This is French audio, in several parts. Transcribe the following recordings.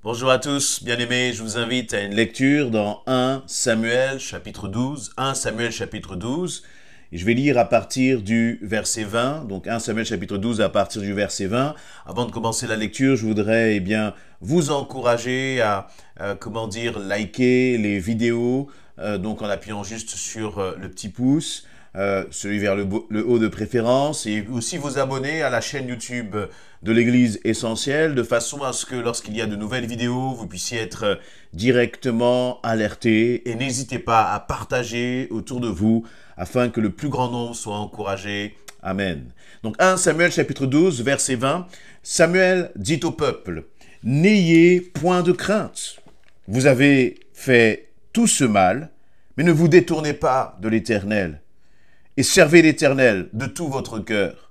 Bonjour à tous, bien-aimés, je vous invite à une lecture dans 1 Samuel chapitre 12, 1 Samuel chapitre 12, et je vais lire à partir du verset 20, donc 1 Samuel chapitre 12 à partir du verset 20. Avant de commencer la lecture, je voudrais vous encourager à liker les vidéos, donc en appuyant juste sur le petit pouce, celui vers le haut de préférence, et aussi vous abonner à la chaîne YouTube de l'Église Essentielle, de façon à ce que lorsqu'il y a de nouvelles vidéos, vous puissiez être directement alerté. Et n'hésitez pas à partager autour de vous, afin que le plus grand nombre soit encouragé. Amen. Donc 1 Samuel chapitre 12, verset 20, Samuel dit au peuple, « N'ayez point de crainte. Vous avez fait tout ce mal, mais ne vous détournez pas de l'Éternel. Et servez l'Éternel de tout votre cœur.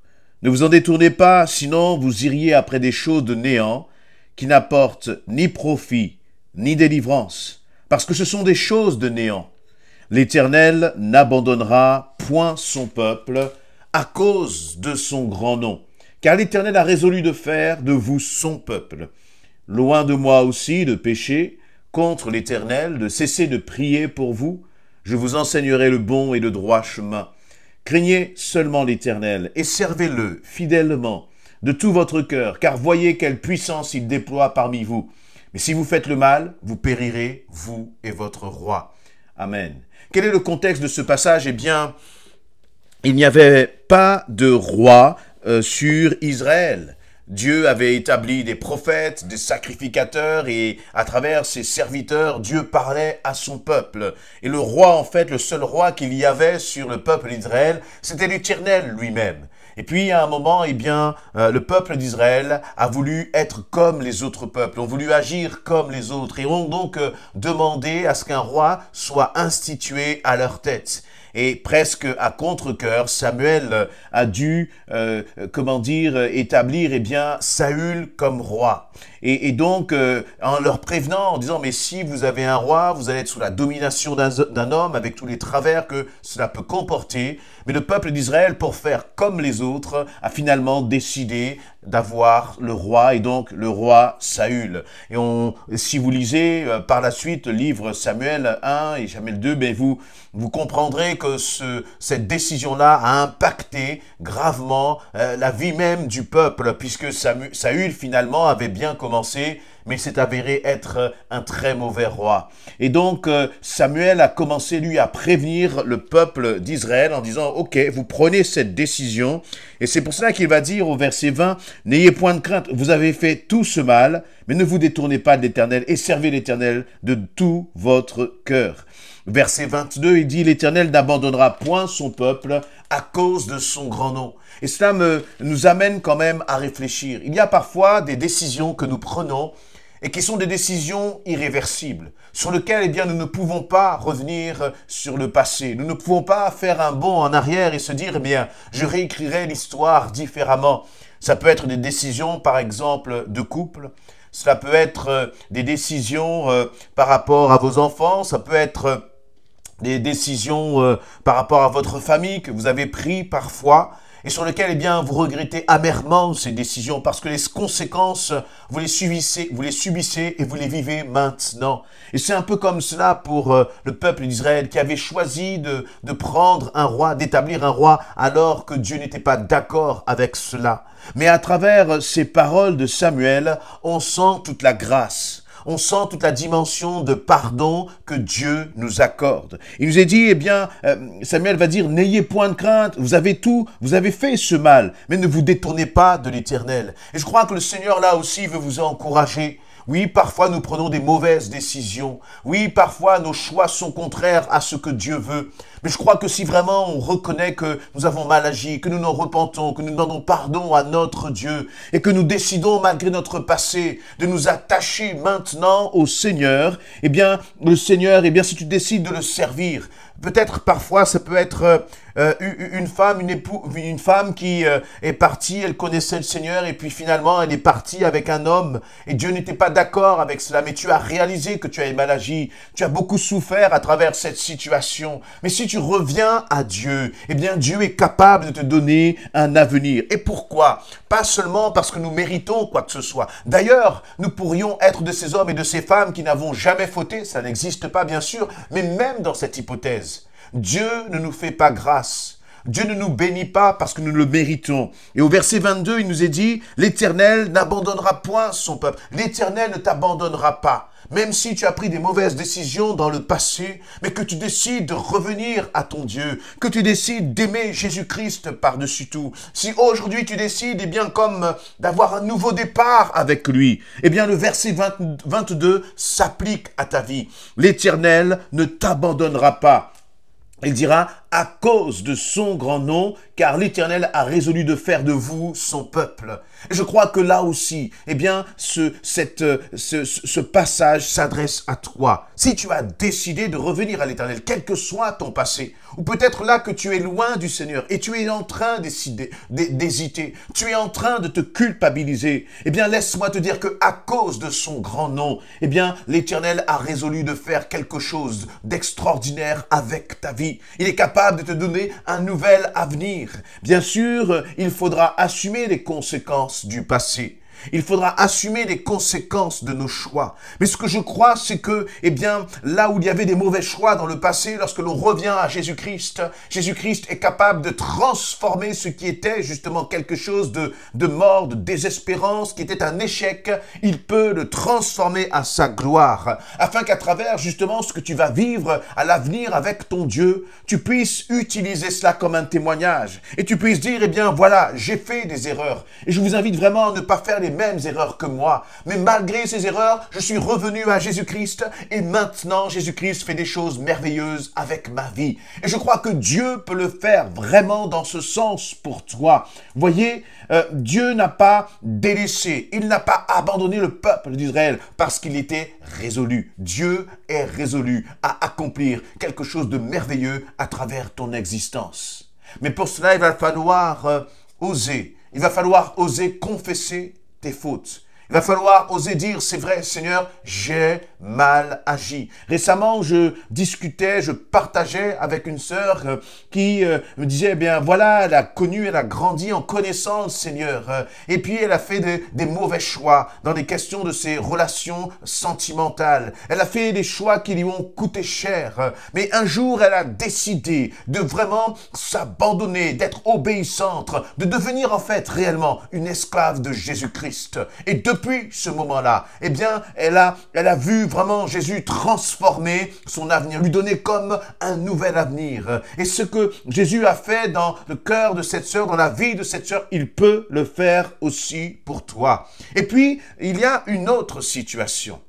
Ne vous en détournez pas, sinon vous iriez après des choses de néant qui n'apportent ni profit, ni délivrance, parce que ce sont des choses de néant. L'Éternel n'abandonnera point son peuple à cause de son grand nom, car l'Éternel a résolu de faire de vous son peuple. Loin de moi aussi de pécher contre l'Éternel, de cesser de prier pour vous, je vous enseignerai le bon et le droit chemin. Craignez seulement l'Éternel et servez-le fidèlement de tout votre cœur, car voyez quelle puissance il déploie parmi vous. Mais si vous faites le mal, vous périrez, vous et votre roi. Amen. Quel est le contexte de ce passage? Eh bien, il n'y avait pas de roi sur Israël. Dieu avait établi des prophètes, des sacrificateurs, et à travers ses serviteurs, Dieu parlait à son peuple. Et le roi, en fait, le seul roi qu'il y avait sur le peuple d'Israël, c'était l'Éternel lui-même. Et puis, à un moment, le peuple d'Israël a voulu être comme les autres peuples, ont voulu agir comme les autres, et ont donc demandé à ce qu'un roi soit institué à leur tête. Et presque à contre-cœur, Samuel a dû, établir, Saül comme roi. Et donc, en leur prévenant, en disant, mais si vous avez un roi, vous allez être sous la domination d'un homme, avec tous les travers que cela peut comporter. Mais le peuple d'Israël, pour faire comme les autres, a finalement décidé d'avoir le roi, et donc le roi Saül. Et si vous lisez par la suite le livre Samuel 1 et Samuel 2, vous comprendrez que cette décision-là a impacté gravement la vie même du peuple, puisque Saül finalement avait bien commencé, mais s'est avéré être un très mauvais roi. Et donc, Samuel a commencé, lui, à prévenir le peuple d'Israël en disant, « Ok, vous prenez cette décision. » Et c'est pour cela qu'il va dire au verset 20, « N'ayez point de crainte, vous avez fait tout ce mal, mais ne vous détournez pas de l'Éternel et servez l'Éternel de tout votre cœur. » Verset 22, il dit, « L'Éternel n'abandonnera point son peuple à cause de son grand nom. » Et cela nous amène quand même à réfléchir. Il y a parfois des décisions que nous prenons et qui sont des décisions irréversibles, sur lesquelles nous ne pouvons pas revenir sur le passé. Nous ne pouvons pas faire un bond en arrière et se dire, je réécrirai l'histoire différemment. Ça peut être des décisions, par exemple, de couple. Cela peut être des décisions par rapport à vos enfants. Ça peut être des décisions par rapport à votre famille que vous avez pris parfois, et sur lesquelles vous regrettez amèrement ces décisions parce que les conséquences, vous les subissez et vous les vivez maintenant. Et c'est un peu comme cela pour le peuple d'Israël qui avait choisi de prendre un roi, d'établir un roi, alors que Dieu n'était pas d'accord avec cela. Mais à travers ces paroles de Samuel, on sent toute la grâce. On sent toute la dimension de pardon que Dieu nous accorde. Il nous est dit, Samuel va dire, n'ayez point de crainte, vous avez fait ce mal, mais ne vous détournez pas de l'Éternel. Et je crois que le Seigneur là aussi veut vous encourager. Oui, parfois nous prenons des mauvaises décisions. Oui, parfois nos choix sont contraires à ce que Dieu veut. Mais je crois que si vraiment on reconnaît que nous avons mal agi, que nous nous repentons, que nous demandons pardon à notre Dieu et que nous décidons malgré notre passé de nous attacher maintenant au Seigneur, le Seigneur, si tu décides de le servir, peut-être parfois ça peut être une femme qui est partie, elle connaissait le Seigneur et puis finalement elle est partie avec un homme et Dieu n'était pas d'accord avec cela, mais tu as réalisé que tu avais mal agi, tu as beaucoup souffert à travers cette situation. Mais si tu reviens à Dieu, eh bien Dieu est capable de te donner un avenir. Et pourquoi? Pas seulement parce que nous méritons quoi que ce soit. D'ailleurs, nous pourrions être de ces hommes et de ces femmes qui n'avons jamais fauté, ça n'existe pas bien sûr, mais même dans cette hypothèse, Dieu ne nous fait pas grâce. Dieu ne nous bénit pas parce que nous le méritons. Et au verset 22, il nous est dit, l'Éternel n'abandonnera point son peuple. L'Éternel ne t'abandonnera pas. Même si tu as pris des mauvaises décisions dans le passé, mais que tu décides de revenir à ton Dieu, que tu décides d'aimer Jésus-Christ par-dessus tout. Si aujourd'hui tu décides, eh bien, comme d'avoir un nouveau départ avec lui, eh bien, le verset 22 s'applique à ta vie. L'Éternel ne t'abandonnera pas. Il dira, à cause de son grand nom, car l'Éternel a résolu de faire de vous son peuple. Et je crois que là aussi, eh bien, ce passage s'adresse à toi. Si tu as décidé de revenir à l'Éternel, quel que soit ton passé, ou peut-être là que tu es loin du Seigneur et tu es en train d'hésiter, tu es en train de te culpabiliser, eh bien, laisse-moi te dire que à cause de son grand nom, eh bien, l'Éternel a résolu de faire quelque chose d'extraordinaire avec ta vie. Il est capable de te donner un nouvel avenir. Bien sûr, il faudra assumer les conséquences du passé. Il faudra assumer les conséquences de nos choix. Mais ce que je crois, c'est que, eh bien, là où il y avait des mauvais choix dans le passé, lorsque l'on revient à Jésus-Christ, Jésus-Christ est capable de transformer ce qui était justement quelque chose de mort, de désespérance, qui était un échec. Il peut le transformer à sa gloire, afin qu'à travers justement ce que tu vas vivre à l'avenir avec ton Dieu, tu puisses utiliser cela comme un témoignage. Et tu puisses dire, eh bien, voilà, j'ai fait des erreurs. Et je vous invite vraiment à ne pas faire les mêmes erreurs que moi. Mais malgré ces erreurs, je suis revenu à Jésus-Christ et maintenant Jésus-Christ fait des choses merveilleuses avec ma vie. Et je crois que Dieu peut le faire vraiment dans ce sens pour toi. Voyez, Dieu n'a pas délaissé, il n'a pas abandonné le peuple d'Israël parce qu'il était résolu. Dieu est résolu à accomplir quelque chose de merveilleux à travers ton existence. Mais pour cela, il va falloir oser. Il va falloir oser confesser tes fautes. Il va falloir oser dire, c'est vrai, Seigneur, j'ai mal agi. Récemment, je discutais, je partageais avec une sœur qui me disait, eh bien, voilà, elle a connu, elle a grandi en connaissant le Seigneur. Et puis, elle a fait des mauvais choix dans les questions de ses relations sentimentales. Elle a fait des choix qui lui ont coûté cher. Mais un jour, elle a décidé de vraiment s'abandonner, d'être obéissante, de devenir en fait réellement une esclave de Jésus-Christ. Et depuis ce moment-là, eh bien, elle a vu vraiment Jésus transformer son avenir, lui donner comme un nouvel avenir. Et ce que Jésus a fait dans le cœur de cette sœur, dans la vie de cette sœur, il peut le faire aussi pour toi. Et puis, il y a une autre situation.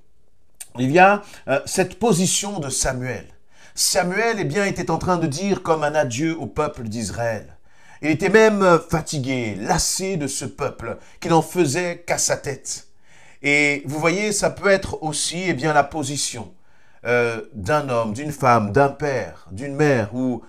Il y a cette position de Samuel. Samuel, eh bien, était en train de dire comme un adieu au peuple d'Israël. Il était même fatigué, lassé de ce peuple qui n'en faisait qu'à sa tête. Et vous voyez, ça peut être aussi eh bien, la position d'un homme, d'une femme, d'un père, d'une mère ou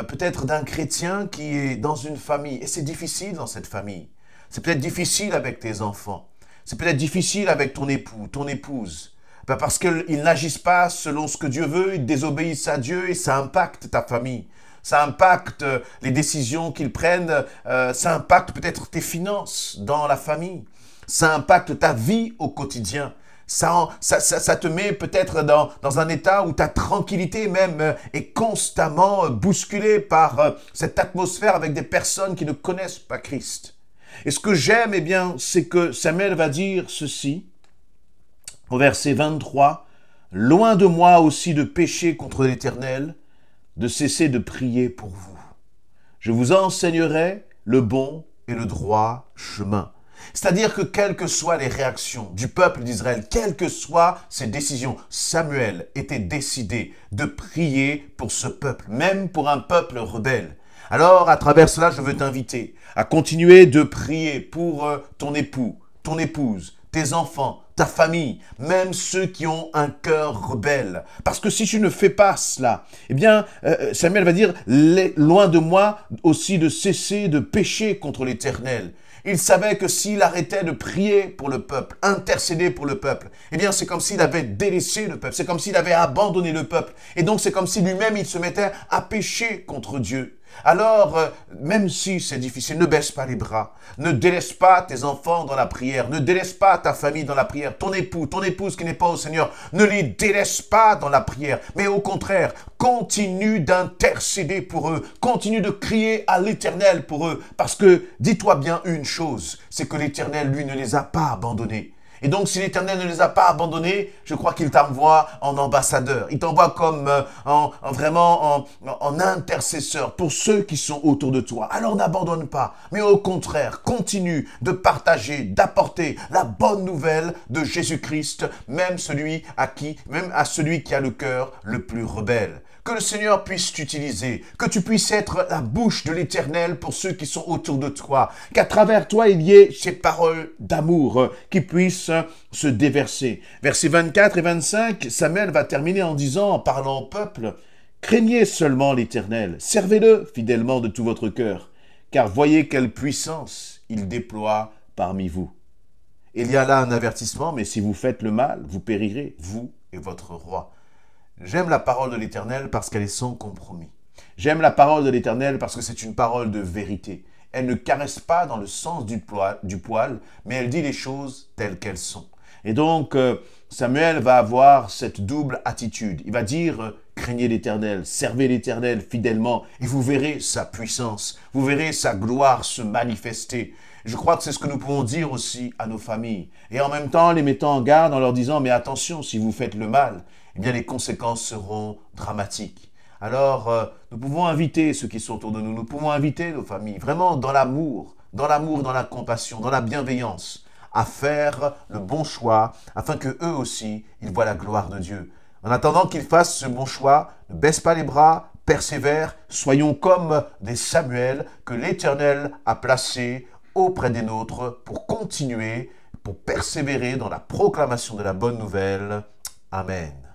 peut-être d'un chrétien qui est dans une famille. Et c'est difficile dans cette famille. C'est peut-être difficile avec tes enfants. C'est peut-être difficile avec ton époux, ton épouse. Parce qu'ils n'agissent pas selon ce que Dieu veut, ils désobéissent à Dieu et ça impacte ta famille. Ça impacte les décisions qu'ils prennent, ça impacte peut-être tes finances dans la famille, ça impacte ta vie au quotidien. Ça te met peut-être dans un état où ta tranquillité même est constamment bousculée par cette atmosphère avec des personnes qui ne connaissent pas Christ. Et ce que j'aime, eh bien, c'est que Samuel va dire ceci, au verset 23, « Loin de moi aussi de pécher contre l'Éternel, de cesser de prier pour vous. Je vous enseignerai le bon et le droit chemin. » C'est-à-dire que quelles que soient les réactions du peuple d'Israël, quelles que soient ses décisions, Samuel était décidé de prier pour ce peuple, même pour un peuple rebelle. Alors, à travers cela, je veux t'inviter à continuer de prier pour ton époux, ton épouse, tes enfants, ta famille, même ceux qui ont un cœur rebelle. Parce que si tu ne fais pas cela, eh bien, Samuel va dire, loin de moi aussi de cesser de pécher contre l'Éternel. Il savait que s'il arrêtait de prier pour le peuple, intercéder pour le peuple, eh bien c'est comme s'il avait délaissé le peuple, c'est comme s'il avait abandonné le peuple. Et donc c'est comme si lui-même il se mettait à pécher contre Dieu. Alors, même si c'est difficile, ne baisse pas les bras, ne délaisse pas tes enfants dans la prière, ne délaisse pas ta famille dans la prière, ton époux, ton épouse qui n'est pas au Seigneur, ne les délaisse pas dans la prière, mais au contraire, continue d'intercéder pour eux, continue de crier à l'Éternel pour eux, parce que dis-toi bien une chose, c'est que l'Éternel, lui, ne les a pas abandonnés. Et donc, si l'Éternel ne les a pas abandonnés, je crois qu'il t'envoie en ambassadeur. Il t'envoie comme vraiment en intercesseur pour ceux qui sont autour de toi. Alors, n'abandonne pas, mais au contraire, continue de partager, d'apporter la bonne nouvelle de Jésus-Christ, même à celui qui a le cœur le plus rebelle. Que le Seigneur puisse t'utiliser, que tu puisses être la bouche de l'Éternel pour ceux qui sont autour de toi, qu'à travers toi, il y ait ces paroles d'amour qui puissent se déverser. Versets 24 et 25, Samuel va terminer en disant, en parlant au peuple, « Craignez seulement l'Éternel, servez-le fidèlement de tout votre cœur, car voyez quelle puissance il déploie parmi vous. » Il y a là un avertissement, mais si vous faites le mal, vous périrez, vous et votre roi. J'aime la parole de l'Éternel parce qu'elle est sans compromis. J'aime la parole de l'Éternel parce que c'est une parole de vérité. Elle ne caresse pas dans le sens du poil, mais elle dit les choses telles qu'elles sont. Et donc, Samuel va avoir cette double attitude. Il va dire, craignez l'Éternel, servez l'Éternel fidèlement, et vous verrez sa puissance, vous verrez sa gloire se manifester. Je crois que c'est ce que nous pouvons dire aussi à nos familles. Et en même temps, les mettant en garde en leur disant, mais attention, si vous faites le mal, eh bien les conséquences seront dramatiques. Alors, nous pouvons inviter ceux qui sont autour de nous, nous pouvons inviter nos familles, vraiment dans l'amour, dans la compassion, dans la bienveillance, à faire le bon choix, afin que eux aussi, ils voient la gloire de Dieu. En attendant qu'ils fassent ce bon choix, ne baisse pas les bras, persévère, soyons comme des Samuel que l'Éternel a placés auprès des nôtres pour continuer, pour persévérer dans la proclamation de la bonne nouvelle. Amen.